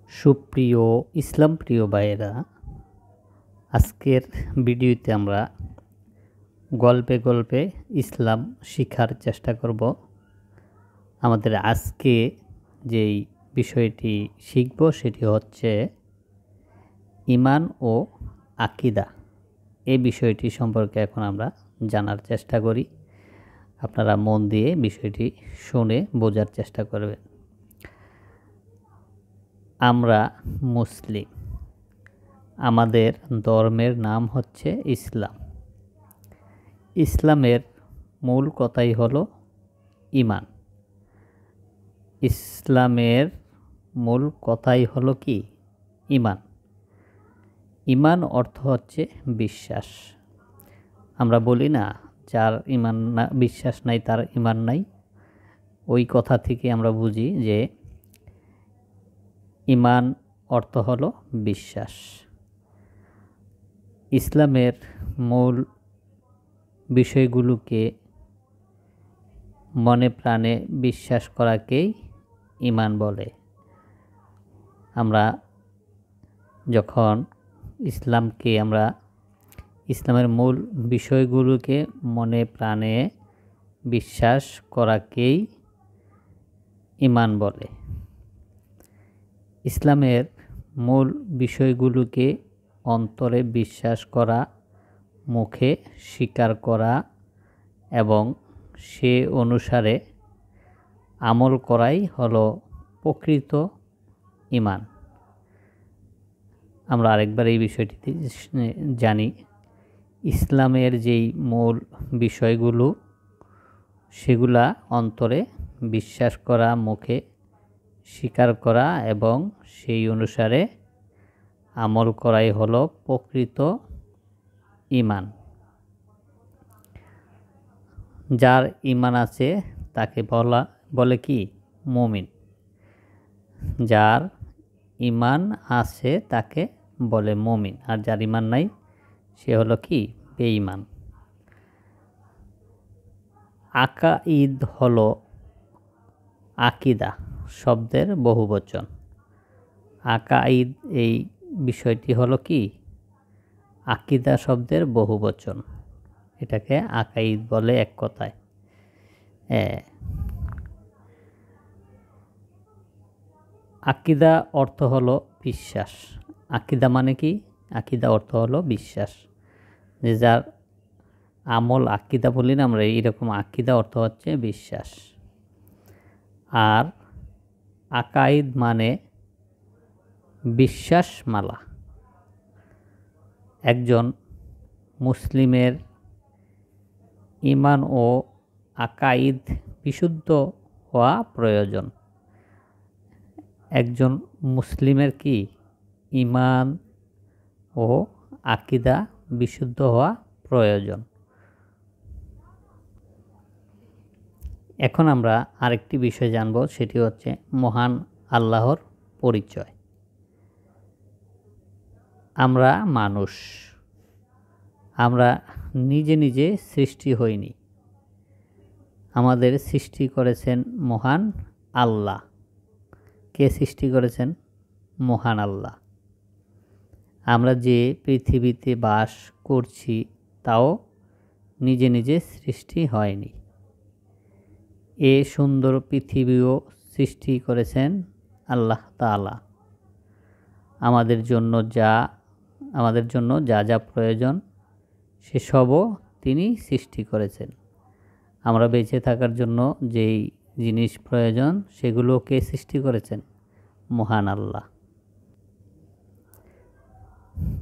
সুপ্রিয় ইসলাম প্রিয় ভাইয়েরা, আজকের ভিডিওতে আমরা গল্পে গল্পে ইসলাম শিখার চেষ্টা করব। আমাদের আজকে যেই বিষয়টি শিখব সেটি হচ্ছে ঈমান ও আকীদা। এই বিষয়টি সম্পর্কে এখন আমরা জানার চেষ্টা করি। আপনারা মন দিয়ে বিষয়টি শুনে বোঝার চেষ্টা করবেন। আমরা মুসলিম, আমাদের ধর্মের নাম হচ্ছে ইসলাম। ইসলামের মূল কথাই হলো ঈমান। ইসলামের মূল কথাই হলো কি? ঈমান। ঈমান অর্থ হচ্ছে বিশ্বাস। আমরা বলি না, যার ঈমান না বিশ্বাস নাই তার ঈমান নাই। ওই কথা থেকে আমরা বুঝি যে ঈমান অর্থ হলো বিশ্বাস। ইসলামের মূল বিষয়গুলোকে মনে প্রাণে বিশ্বাস করাকেই ঈমান বলে। আমরা যখন ইসলামের মূল বিষয়গুলোকে মনে প্রাণে বিশ্বাস করাকেই ঈমান বলে। ইসলামের মূল বিষয়গুলোকে অন্তরে বিশ্বাস করা, মুখে স্বীকার করা এবং সে অনুসারে আমল করাই হলো প্রকৃত ঈমান। আমরা আরেকবার এই বিষয়টিতে জানি। ইসলামের যেই মূল বিষয়গুলো সেগুলা অন্তরে বিশ্বাস করা, মুখে স্বীকার করা এবং সেই অনুসারে আমল করাই হলো প্রকৃত ঈমান। যার ঈমান আছে তাকে বলে কি? মুমিন। যার ঈমান আছে তাকে বলে মুমিন, আর যার ঈমান নাই সে হলো কি? বেঈমান। আকাঈদ হলো আকীদা শব্দের বহুবচন। আকাঈদ এই বিষয়টি হলো কি? আকীদা শব্দের বহুবচন। এটাকে আকাঈদ বলে এক কথায়। আকীদা অর্থ হলো বিশ্বাস। আকীদা মানে কি? আকীদা অর্থ হলো বিশ্বাস। যে যার আমল আকীদা বলি না আমরা, এইরকম আকীদা অর্থ হচ্ছে বিশ্বাস। আর আকাঈদ মানে বিশ্বাসমালা। একজন মুসলিমের ঈমান ও আকাঈদ বিশুদ্ধ হওয়া প্রয়োজন। একজন মুসলিমের কি? ঈমান ও আকীদা বিশুদ্ধ হওয়া প্রয়োজন। এখন আমরা আরেকটি বিষয় জানব, সেটি হচ্ছে মহান আল্লাহর পরিচয়। আমরা মানুষ, আমরা নিজে নিজে সৃষ্টি হইনি। আমাদের সৃষ্টি করেছেন মহান আল্লাহ। কে সৃষ্টি করেছেন? মহান আল্লাহ। আমরা যে পৃথিবীতে বাস করছি তাও নিজে নিজে সৃষ্টি হয়নি। এ সুন্দর পৃথিবীও সৃষ্টি করেছেন আল্লাহ তাআলা। আমাদের জন্য যা যা প্রয়োজন সেসবও তিনি সৃষ্টি করেছেন। আমরা বেঁচে থাকার জন্য যেই জিনিস প্রয়োজন সেগুলোকে সৃষ্টি করেছেন মহান আল্লাহ।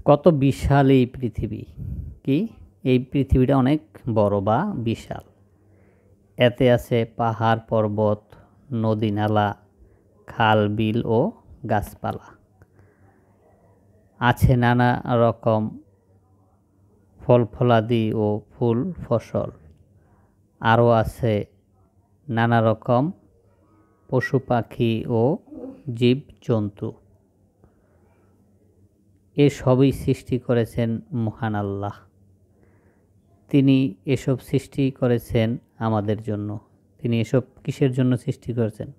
কত বিশাল এই পৃথিবী! কি? এই পৃথিবীটা অনেক বড় বা বিশাল। এতে আছে পাহাড় পর্বত, নদী নালা, খাল বিল ও গাছপালা। আছে নানা রকম ফল ফলাদি ও ফুল ফসল। আরও আছে নানা রকম পশু পাখি ও জীব জন্তু। এসবই সৃষ্টি করেছেন মহান আল্লাহ। তিনি এসব সৃষ্টি করেছেন আমাদের জন্য। তিনি এসব কিসের জন্য সৃষ্টি করেছেন?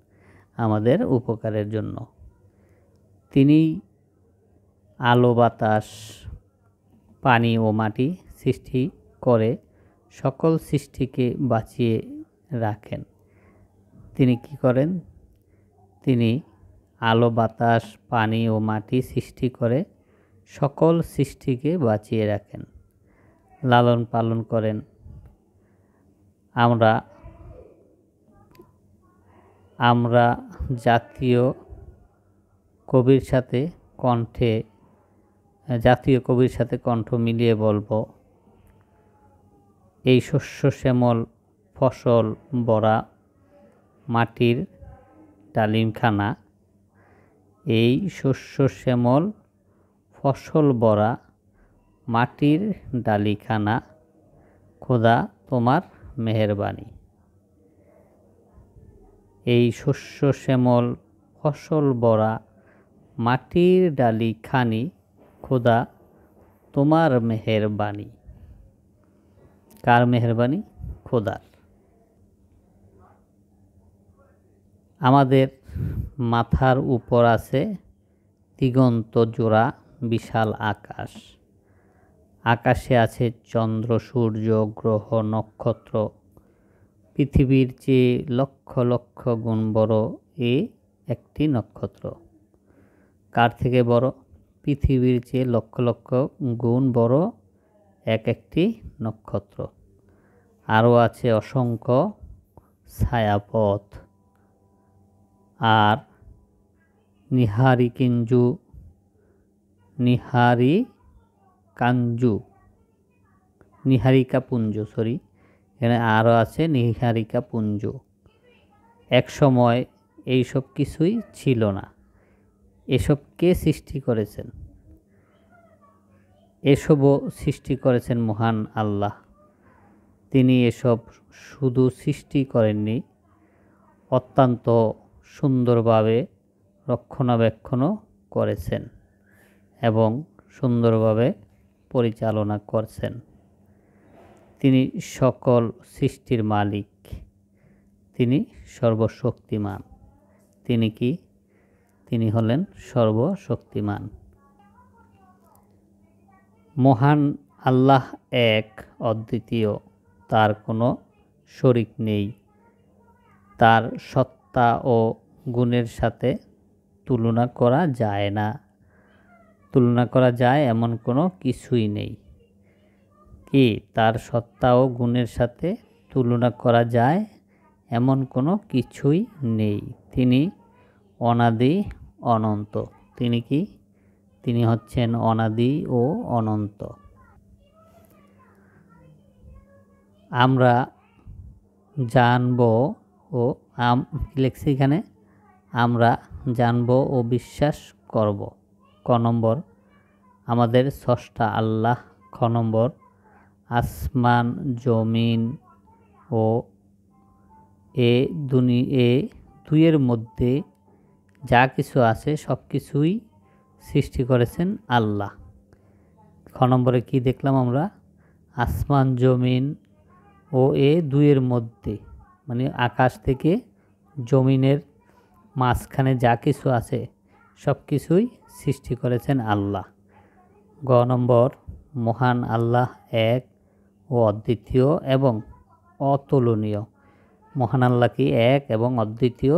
আমাদের উপকারের জন্য। তিনি আলো বাতাস পানি ও মাটি সৃষ্টি করে সকল সৃষ্টিকে বাঁচিয়ে রাখেন। তিনি কি করেন? তিনি আলো বাতাস পানি ও মাটি সৃষ্টি করে সকল সৃষ্টিকে বাঁচিয়ে রাখেন, লালন পালন করেন। আমরা জাতীয় কবির সাথে কণ্ঠ মিলিয়ে বলবো, এই শস্য শ্যামল ফসল ভরা মাটির ডালিমখানা, এই শস্য শ্যামল ফসল ভরা মাটির ডালিখানা, খোদা তোমার মেহেরবানি। এই শস্য শ্যামল ফসল ভরা মাটির ডালিখানি, খোদা তোমার মেহেরবানি। কার মেহেরবানি? খোদার। আমাদের মাথার উপর আছে দিগন্ত জোড়া বিশাল আকাশ। আকাশে আছে চন্দ্র সূর্য গ্রহ নক্ষত্র। পৃথিবীর চেয়ে লক্ষ লক্ষ গুণ বড় এ একটি নক্ষত্র। কার থেকে বড়? পৃথিবীর চেয়ে লক্ষ লক্ষ গুণ বড় একটি নক্ষত্র। আরও আছে অসংখ্য ছায়াপথ। আর নিহারিকাপুঞ্জ এখানে আরও আছে নিহারিকাপুঞ্জ। এক সময় এইসব কিছুই ছিল না। এসব কে সৃষ্টি করেছেন? এসবও সৃষ্টি করেছেন মহান আল্লাহ। তিনি এসব শুধু সৃষ্টি করেননি, অত্যন্ত সুন্দরভাবে রক্ষণাবেক্ষণও করেছেন এবং সুন্দরভাবে পরিচালনা করছেন। তিনি সকল সৃষ্টির মালিক, তিনি সর্বশক্তিমান। তিনি কি? তিনি হলেন সর্বশক্তিমান। মহান আল্লাহ এক, অদ্বিতীয়, তার কোনো শরিক নেই। তার সত্তা ও গুণের সাথে তুলনা করা যায় না। তুলনা করা যায় এমন কোনো কিছুই নেই। কি? তার সত্তা ও গুণের সাথে তুলনা করা যায় এমন কোনো কিছুই নেই। তিনি অনাদি অনন্ত। তিনি কি? তিনি হচ্ছেন অনাদি ও অনন্ত। আমরা জানব ও লিখছি এখানে, আমরা জানব ও বিশ্বাস করব। ক নম্বর, আমাদের স্রষ্টা আল্লাহ। খ নম্বর, আসমান জমিন ও এ দুইয়ের মধ্যে যা কিছু আছে সব কিছুই সৃষ্টি করেছেন আল্লাহ। খ নম্বরে কি দেখলাম আমরা? আসমান জমিন ও এ দুইয়ের মধ্যে, মানে আকাশ থেকে জমিনের মাঝখানে যা কিছু আছে সব কিছুই সৃষ্টি করেছেন আল্লাহ। গ নম্বর, মহান আল্লাহ এক ও অদ্বিতীয় এবং অতুলনীয়। মহান আল্লাহ কি? এক এবং অদ্বিতীয়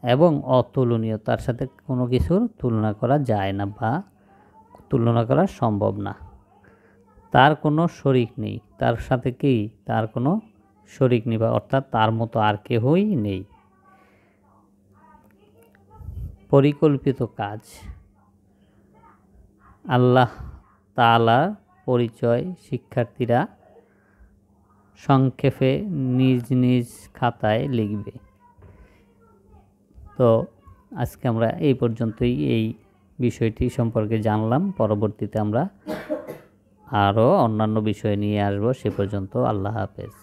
এবং অতুলনীয়। তার সাথে কোনো কিছুর তুলনা করা যায় না বা তুলনা করা সম্ভব না। তার কোনো শরিক নেই। তার সাথে কি? তার কোনো শরিক নেই, বা অর্থাৎ তার মতো আর কেহই নেই। পরিকল্পিত কাজ। আল্লাহ তাআলার পরিচয় শিক্ষার্থীরা সংক্ষেপে নিজ নিজ খাতায় লিখবে। তো আজকে আমরা এই পর্যন্তই এই বিষয়টি সম্পর্কে জানলাম। পরবর্তীতে আমরা আরও অন্যান্য বিষয় নিয়ে আসবো। সে পর্যন্ত আল্লাহ হাফেজ।